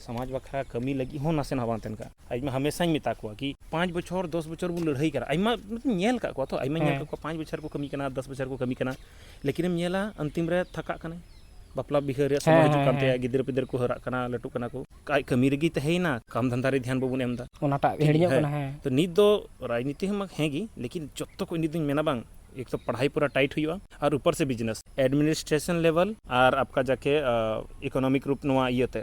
समाज बखरा कमी लगी हो नासे ना बांतन का आइमा हमेशा ही मिता को कि 5 बछर 10 बछर वो लड़ाई करा आइमा मतलब नेल का को तो आइमा नेल को 5 बछर को कमी करना 10 बछर को कमी करना लेकिन हम नेला अंतिम रे थका कने बापला बिहार रे समय हिजु कानते गिदर पिदर को हरा कना लटू कना को काय कमी रगी तहेना काम धंधा रे ध्यान बबुन एमदा ओनाटा हेड़ियो कना है तो नित दो राजनीति हम हेगी लेकिन जत्तो को नित मेना बांग एक तो पढ़ाई पूरा टाइट हुआ और ऊपर से बिजनेस एडमिनिस्ट्रेशन लेवल और आपका जाके इकोनॉमिक रूप नवा इयते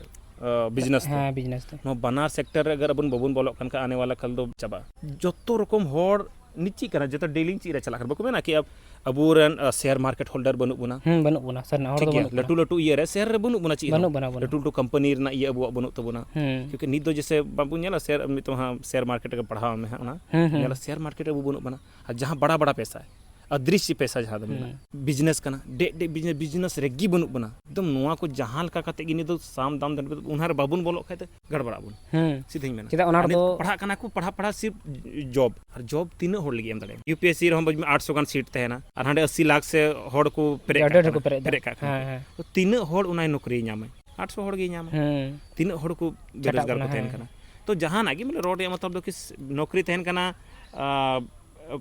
बिजनेस हाँ बिजनेस नो बनार सेक्टर अगर अपन बबुन बोलो कन का आने वाला कल दो चाबा जत्तो रकम होड़ निची करना जतो डीलिंग ची रे चला कर बको मेना कि अब अबुरन शेयर मार्केट होल्डर बनु बुना सर ना होड़ लटू लटू ये रे शेयर रे बनु बुना ची बनु बना लटू लटू कंपनी रे ना ये अबु बनु तबुना क्योंकि नित दो जैसे बाबू नेला शेयर मितो हां शेयर मार्केट के पढ़ावा में है ना नेला शेयर मार्केट अबु बनु बना जहां बड़ा बड़ा पैसा है अदृश्य पैसा जहाँ दो बिजनेस करना डे बिजनेस रेगी बनु बना एकदम नुआ को जहाँ लका कते गिनी दो साम दाम दन उनहार बाबुन बोलो खाते गड़बड़ा बुन सीधे मेना चेदा ओनार दो पढ़ा कना को पढ़ा सिर्फ जॉब और जॉब तीन होड़ लगी एम दड़े यूपीएससी रहम बज में 800 गान सीट तहेना और हांडे 80 लाख से होड़ को पेरे का तो तीन होड़ उनाय नौकरी नामे 800 होड़ गे नामे तीन होड़ को बेरोजगार को तहन कना तो जहाँ ना मतलब रोड मतलब दो कि नौकरी तहन कना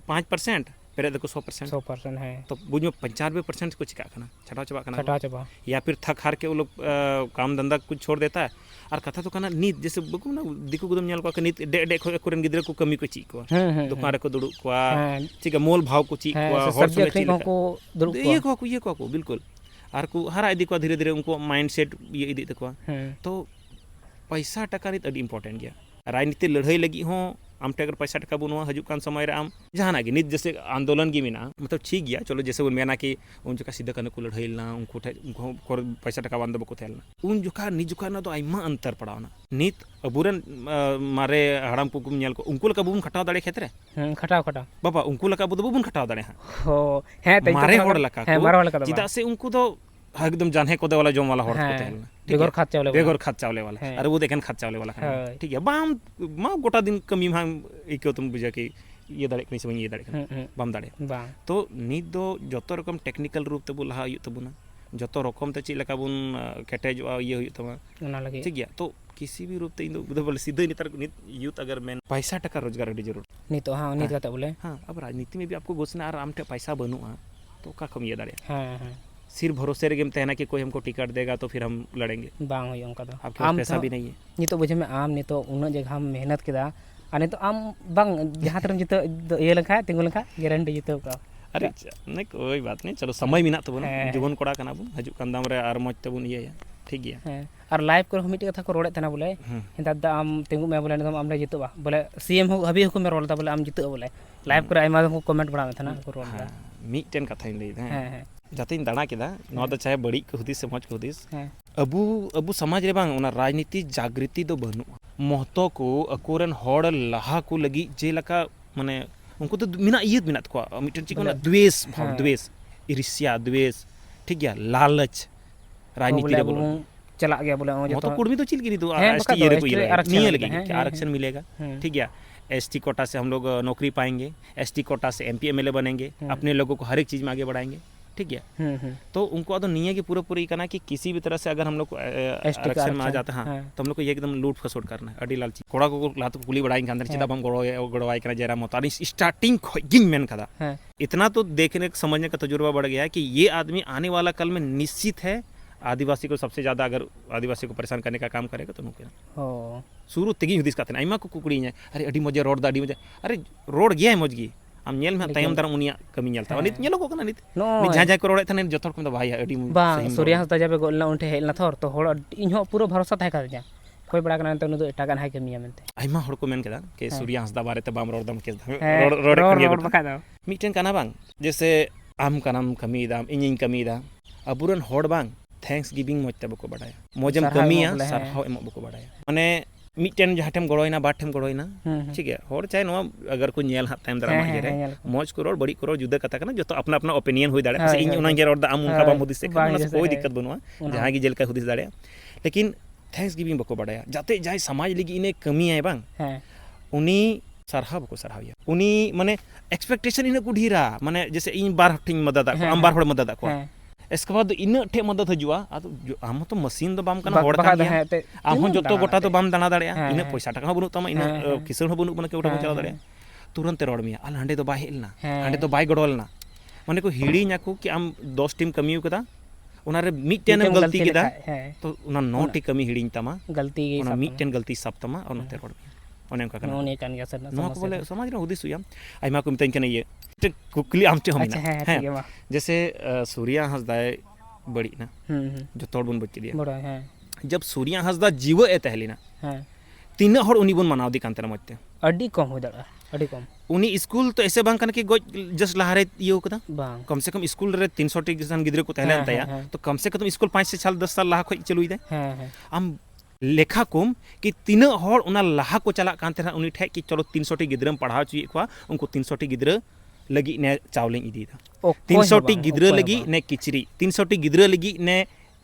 5% पेरे देखो 100% है तो बुझो 95% को चिका करना छटा चबा या फिर थक हार के वो लोग काम धंधा कुछ छोड़ देता है और कथा तो कना नीत जैसे बको ना दिको गुदम नेल को नीत डे कोरेन गिदरे को कमी को ची को दुकान रे को दुड़ु को ठीक है मोल भाव को ची को होर संगे ची को दुड़ु को ये को बिल्कुल और को हरा इदी को धीरे धीरे उनको माइंडसेट ये इदी तको तो पैसा टका रीत अडी इंपॉर्टेंट गया राजनीति लड़ाई लगी हो आम टे अगर पैसा टका बुनवा हजुकान समय रे आम जहाना गे नित जैसे आंदोलन गी मिना मतलब ठीक गया चलो जैसे उन मेना कि उन जका सीधा कने को लड़ाईलना उनको पैसा टका बांध बको थेलना उन जुका निजुका ना तो आइमा अंतर पड़ावना नित अबुरन मारे हड़ाम को नेल को उनको लका बुन खटाव दाड़े खेतरे खटाव बाबा उनको लका बुन खटाव दाड़े हो है मारे होड़ लका चिदा से उनको तो एकदम जाने को दे वाला जोम वाला होड़ को थेलना बेगर खात चावले वाला अरे वो देखें खात चावले वाला ठीक है बाम मा गोटा दिन कमी मा इको तुम बुझा कि ये दाड़े कनी से ये दाड़े बाम दाड़े तो नित दो जतो रकम टेक्निकल रूप ते बुला हुई तबुना जतो रकम ते चिल लका बुन केटेजवा ये हुई तमा ओना लगे ठीक गया तो किसी भी रूप ते इंदो बोले सीधे नितर यूथ अगर मैं पैसा टका रोजगार अडी जरूर नित हां नित काते बोले हां अब राजनीति में भी आपको घोषणा और आमटे पैसा बनुआ तो का कम ये दाड़े हां सिर्फ भरोसे रे गेम तहना कि कोई हमको टिकट देगा तो फिर हम लड़ेंगे बांग होय उनका दो आपके पास पैसा भी नहीं है नी तो बुझे में आम नी तो उन जगह हम मेहनत केदा अने तो आम बांग जहां तरम जितो ये लखा तिंगु लखा गारंटी जितो का अरे नहीं कोई बात नहीं चलो समय मिना तो जीवन कोड़ा कना बुन हजु कान दाम रे आर मज तबुन ये ठीक गया और लाइव को हम मिटे कथा को रोड़े तना बोले हिंदा दा आम तिंगु में बोले हम ने जितो बा बोले सीएम हो अभी को में रोलता बोले आम जितो बोले लाइव को आइमा को कमेंट बड़ा में था ना को रोलता मीटेन कथा इन लेदा है जाते दाणा केदा नवा दो चाहे बड़ी को हुदिस से मज को हुदिस अबु समाज रे बांग उना राजनीति जागृति दो बनु महतो को अकोरन होड़ लहा को लगी जे लका माने उनको तो मिना इयत मिना को मिटन चिको ना द्वेष भाव द्वेष ईर्ष्या द्वेष ठीक गया लालच राजनीति रे बोलो चला गया बोले तो कुड़मी तो चिल गिरी तो एसटी ये रे को नहीं लगेगा कि आरक्षण मिलेगा ठीक गया एसटी कोटा से हम लोग नौकरी पाएंगे एसटी कोटा से एमपी एमएलए बनेंगे अपने लोगों को हर एक चीज में आगे बढ़ाएंगे ठीक है तो उनको तो नहीं है कि पूरा करना कि किसी भी तरह से अगर हम लोग आरक्षण में आ जाते हैं तो हम लोग को ये एकदम लूट खसोट करना है अड़ी लालची कोड़ा को लात कुली बढ़ाएंगे अंदर चिदा बम गड़वाई करना जरा मोतारी स्टार्टिंग खोजिंग मेन कदा इतना तो देखने समझने का तजुर्बा बढ़ गया है कि ये आदमी आने वाला कल में निश्चित है आदिवासी को सबसे ज्यादा अगर आदिवासी को परेशान करने का काम करेगा तो नुकसान शुरू तेगी हुदिस काते आइमा को कुकड़ी है अरे अड़ी मजा रोड दा अड़ी मजा अरे रोड गया है मजगी आम नेल में तायम दारम उनिया कमी नेलता नित नेलो को कना नित जहां को रोड़े थाने जतोर को भाई अडी बा सूर्या हस्ता जाबे गोलना उनटे हेलना थोर तो होड़ इन हो पूरा भरोसा थाय का कोई बड़ा कना तो एटा गान हाय कमिया मेनते आइमा होड़ को मेन केदा के सूर्या हस्दा बारे ते बाम रोडदम के रोड बका दा मीटेन काना बांग जैसे आम कानाम कमी दाम इनिन कमी दा अबुरन होड़ बांग थैंक्स गिविंग मोजते बको बडाया मोजम कमिया सरहाव एमो बको बडाया माने मिटेन जहाँ टेम गड़ोइना बाट टेम गड़ोइना ठीक है होड़ चाहे नो अगर को नेल हाथ टाइम दारा माजे रे मौज को रोड बड़ी को रोड जुदा कथा कना जो तो अपना अपना ओपिनियन होई दाड़े से इन उना जे रोड दा आम उनका बाम हुदिस से कोई दिक्कत बनुआ जहाँ की जेल का हुदिस दाड़े लेकिन थैंक्स गिविंग बको बडाया जाते जाय समाज लगी इने कमी है बांग उनी सरहा बको सरहाविया उनी माने एक्सपेक्टेशन इने को ढीरा माने जैसे इन बार हटिंग मदद आम बार होड़ मदद को इसके बाद इन ठे मदद हजुआ आम तो मशीन दो बाम कना होड़ कान गया आम जो तो गोटा तो बाम दाना दाड़े इन पैसा टाका बनु तमा इन किसण बनु बना के गोटा चला दाड़े तुरंत रोड में आल हांडे तो बाय हेलना हांडे तो बाय गडोलना माने को हिड़ी को कि आम 10 टीम कमी कदा उनारे मिटटेन गलती केदा तो उना 9 टी कमी हिड़ी तमा गलती उना मिटटेन गलती सब तमा और नते रोड में ओने उनका कना ओने कान गया सर नो को बोले समाज रे हुदिस हुया आइमा को मितन कने ये कुकली आमते हमिना है जैसे सूर्या हंसदाय बड़ी ना जो तोड़ बन बच्ची दिया बड़ा है जब सूर्या हंसदा जीव ए तहलिना तीन हर उनी बन मनाव दी कांतरा मते अड्डी कम हो जाड़ा अड्डी कम उनी स्कूल तो ऐसे बांग कन के गो जस्ट लहारे यो कदा कम से कम स्कूल रे 300 टी गिसान गिदरे को तहले अंतया तो कम से कम स्कूल 5 से साल 10 साल लहा खो चलुई दे आम लेखा कुम कि तीन हर उना लहा को चला कांते ना उनी ठे कि चलो 300 टी गिदरम पढ़ाव चुई को उनको 300 टी गिदर लगी ने चावले इदी था 300 टी गिदर लगी ने किचरी 300 टी गिदर लगी ने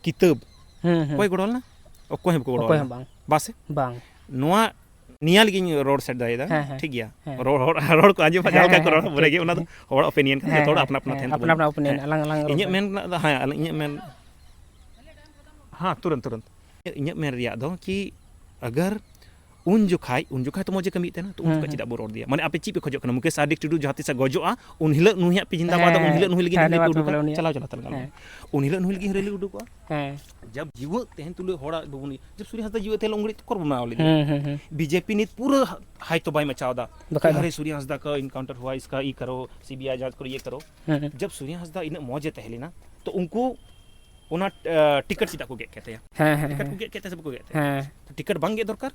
किताब कोई गडोल ना कोई को गडोल बस बांग नोआ निया लगी रोड सेट दायदा ठीक गया रोड को आजू बजाल का रोड बोलेगे उना तो होड़ ओपिनियन का थोड़ा अपना अपना थे अपना अपना ओपिनियन अलग अलग इने मेन हां इने मेन हां तुरंत इने मेन रिया दो कि अगर उन जोखाई तो मजे कमी तेना तो उनका चिदा बोर दिया माने आपे ची पे खोजो कना मुकेश आदिक टुडू जहाती सा गजोआ उन हिला नुहिया पे जिंदाबाद उन हिला नुहि लगी चलाओ तलगा उन हिला नुहि लगी रेली उडुको जब जीव तेहन तुले होड़ा बबुनी जब सूर्य हंसदा जीव तेल उंगड़ी कर बनाव ले बीजेपी ने पूरा हाई तो बाई मचावदा अरे सूर्य हंसदा का इनकाउंटर हुआ इसका ई करो सीबीआई जांच करो ये करो जब सूर्य हंसदा इन मौजे तहली ना तो उनको उना टिकट सीधा को गेट कहते हैं टिकट को गेट कहते सब को गेट तो टिकट बांगे दरकार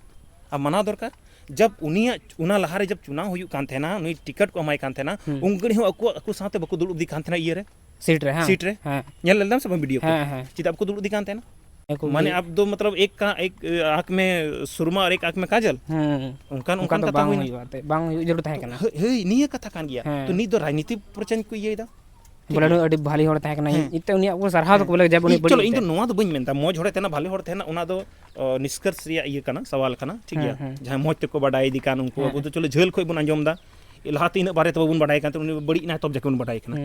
अब मना दरकार जब उना लहारे जब चुनाव हुई कान थे ना उनी टिकट को अमाय कान थे ना उंगड़ी हो अको साथे बको दुड़ुब दी कान थे ना ये रे सीट रे नेल ललदम सब वीडियो को चिता बको दुड़ुब दी कान थे ना माने अब दो मतलब एक आंख में सुरमा और एक आंख में काजल उनकान कथा हुई बांग जरूर था कना हे निया कथा कान गया तो नी दो राजनीति प्रचन को ये दा बोले अडी भाली होड़ था कना इते उनी को सरहा तो बोले जब उनी चलो इन तो नोवा तो बइन मेनता मौज होड़े तेना भाली होड़ थेना उना दो निष्कर्ष रिया ये कना सवाल कना ठीक है जहां मौज ते को बडाई दी कान उनको अब तो चलो झेल खोय बन अंजम दा लहा तीन बारे तो बन बडाई कान तो उनी बड़ी ना तब जके उन बडाई कना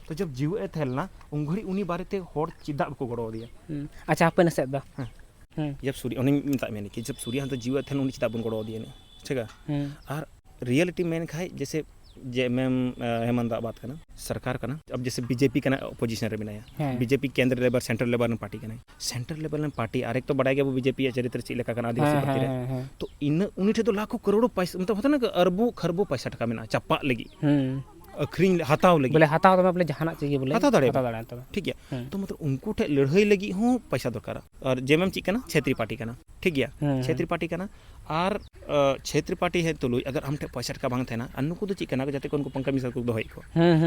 तो जब जीव ए थेल ना उंगड़ी उनी बारे ते होड़ चिदा को गड़ो दिया अच्छा अपन से दा जब सूर्य उनी मिता मेनी कि जब सूर्य हंत जीव ए थेल उनी चिदा बन गड़ो दिया ने ठीक है और रियलिटी मेन खाय जैसे जे मैम हेमंत बात करना सरकार का ना अब जैसे बीजेपी का ना अपोजिशन रे बनाया बीजेपी केंद्र लेवल सेंट्रल लेवल में पार्टी का ना सेंट्रल लेवल में पार्टी आरेक तो बढ़ाएगा वो बीजेपी या चरित्र से इलाका का आदिवासी पार्टी रे तो इन उन्हीं तो लाखों करोड़ों पैसा मतलब होता ना कि अरबों खरबों पैसा टका में ना चप्पा लगी अखरीन हताव लगी बोले हताव तो मतलब जहाना चाहिए बोले हताव दाड़े तो ठीक है तो मतलब उनको ठे लड़ाई लगी हो पैसा दरकार और जेएमएम ची ना क्षेत्रीय पार्टी का ना ठीक है क्षेत्रीय पार्टी का ना और क्षेत्रीय पार्टी है तो अगर हम ठे पैसा टका बांग थे ना अन्नु को तो चिकना जाते को उनको पंकज मिश्रा को दोहई को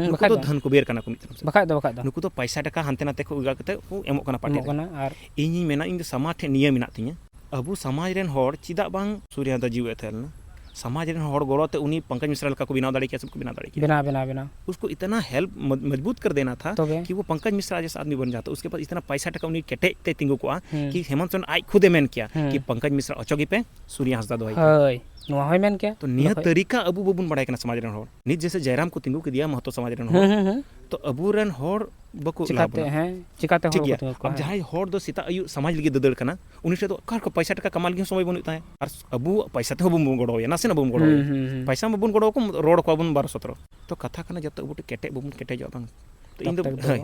उनको तो धन कुबेर कना को मित्र बखा दो उनको तो पैसा टका हंते नाते को उगा कते को एमो कना पार्टी कना और इनी मेना इन समाज ठे नियम मिना तिया अबु समाज रेन होड़ चिदा बांग सूर्य हंसदा जीव एथल ना समाज रेन होड़ गोड़ोते उनी पंकज मिश्रा लका को बिना दाड़ी के सबको बिना दाड़ी के बिना उसको इतना हेल्प मजबूत कर देना था कि वो पंकज मिश्रा जैसा आदमी बन जाता उसके पास इतना पैसा टका उनी केटे ते तिंगु को कि हेमंत सोरेन आज खुद मेन किया कि पंकज मिश्रा अचोगी पे सूर्य हंसदा दोई होय नोआ होय मेन किया तो निया तरीका अबु बबुन बड़ाय कना समाज रेन होड़ नित जैसे जयराम को तिंगु के दिया महतो समाज रेन होड़ तो अबु रेन होड़ बको चिकाते हैं चिकाते होड़ अब जहां होड़ दो सीता आयु समाज लगी ददड़ कना उनी से तो कार को पैसा टका कमाल के समय बनुता है और अबु पैसा ते बबुन गड़ो या नासे न बबुन गड़ो पैसा बबुन गड़ो को रोड को बबुन 1217 तो कथा कना जब तक अबु केटे बबुन केटे जो बांग तो इन दो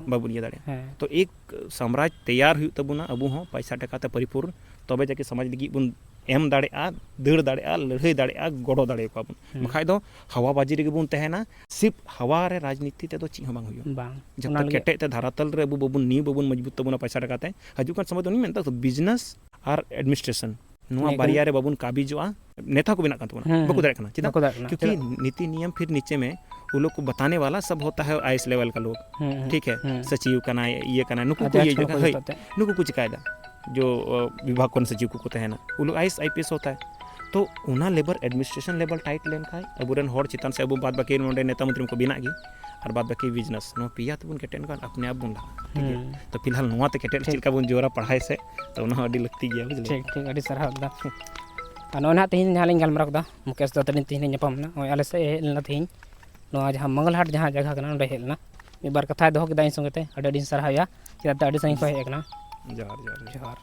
बाबुन ये दाड़े तो एक साम्राज्य तैयार हुई तबुना अबु हो पैसा टका ते परिपूर्ण तबे जाके समाज लगी बुन एम दाड़े दड़ दाड़े लड़ाई दाड़े गड़ो दाड़े को बखाय दो हवाबाजी रे बुन तहना सिर्फ हवा रे राजनीति ते दो ची बांग हुई जब तक केटे ते धरातल रे अबु बबुन नी बबुन मजबूत तबुना पैसा टका ते हजुकान समय तो नहीं मेनता तो बिजनेस और एडमिनिस्ट्रेशन नुआ बारिया रे बबुन काबिजोआ नेता को बिना कान तबुना बको दाड़े कना चिदा क्योंकि नीति नियम फिर नीचे में वो लोग को बताने वाला सब होता है आईएस लेवल का लोग ठीक है सचिव कना ये कना नुकु को ये जगह नुकु कुछ कायदा जो विभाग कौन सचिव को तहना वो लोग आईएस होता है तो उना लेबर एडमिनिस्ट्रेशन लेवल टाइट लेन खाय अबुरन होड़ चितान से अबु बाद बाकी नोडे नेता मंत्री को बिना गी और बाद बाकी बिजनेस नो पिया तो बुन केटेन कान अपने आप बुन ठीक है तो फिलहाल नोवा ते केटेन चिलका बुन जोरा पढ़ाई से तो उना अडी लगती गया बुझले ठीक अडी सरहा दा अनो ना तीन झालिंग गलमरक दा मुकेश दा तनी तीन ᱧᱟᱯᱟᱢ ना ओय आले से हेलना तीन ᱱᱚᱣᱟ ᱡᱟᱦᱟᱸ ᱢᱚᱝᱜᱚᱞᱦᱟᱴ ᱡᱟᱦᱟᱸ ᱡᱟᱭᱜᱟ ᱠᱟᱱᱟ ᱚᱸᱰᱮ ᱦᱮᱡ ᱞᱮᱱᱟ ᱢᱤᱫ ᱵᱟᱨ ᱠᱟᱛᱷᱟᱭ ᱫᱚᱦᱚ ᱠᱮᱫᱟ ᱤᱧ ᱥᱚᱸᱜᱮᱛᱮ ᱟᱹᱰᱤ ᱟᱹᱰᱤᱧ ᱥᱟᱨᱦᱟᱣᱮᱭᱟ ᱪᱮᱫᱟᱜ ᱟᱹᱰᱤ ᱥᱟᱺᱜᱤᱧ ᱠᱷᱚᱱ ᱦᱮᱡ ᱟᱠᱟᱱᱟ जोहार जोहार ᱡᱚᱦᱟᱨ